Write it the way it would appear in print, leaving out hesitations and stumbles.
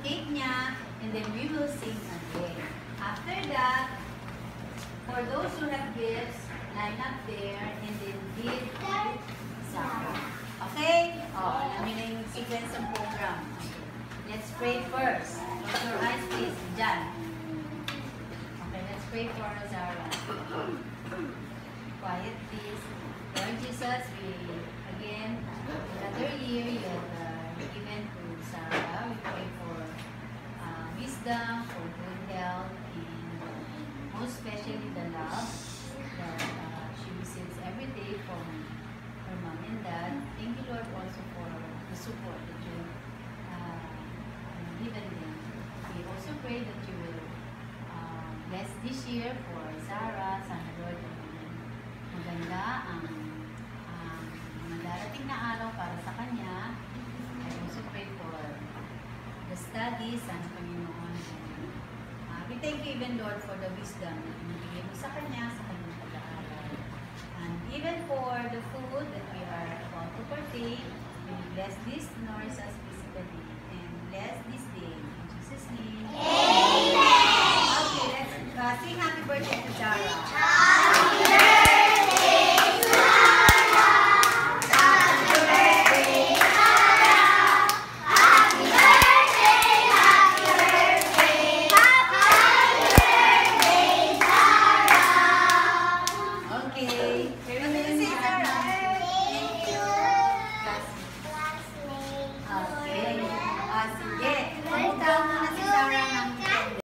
cake niya, and then we will sing again. After that, for those who have gifts, line up there and then give Sarah. Okay? Namin na yung sequence ng program. Let's pray first. Close your eyes, please. Diyan. Okay, let's pray for Sarah. Quiet, please. Lord Jesus, we again, another year you have given to Sarah. We pray for wisdom, for good health, and most especially the love that she receives every day from her mom and dad. Thank you, Lord, also for the support that you given them. We also pray that you will bless this year for Sarah. Sana, Lord, maganda ang darating na araw para sa kanya. I also pray for the studies. Sana, Panginoon, we thank you even, Lord, for the wisdom na binibigay mo sa kanya, sa kanyang pag-aaral. And even for the food that we are about to partake, we bless this, nourish us physically, and bless this day. In Jesus' name.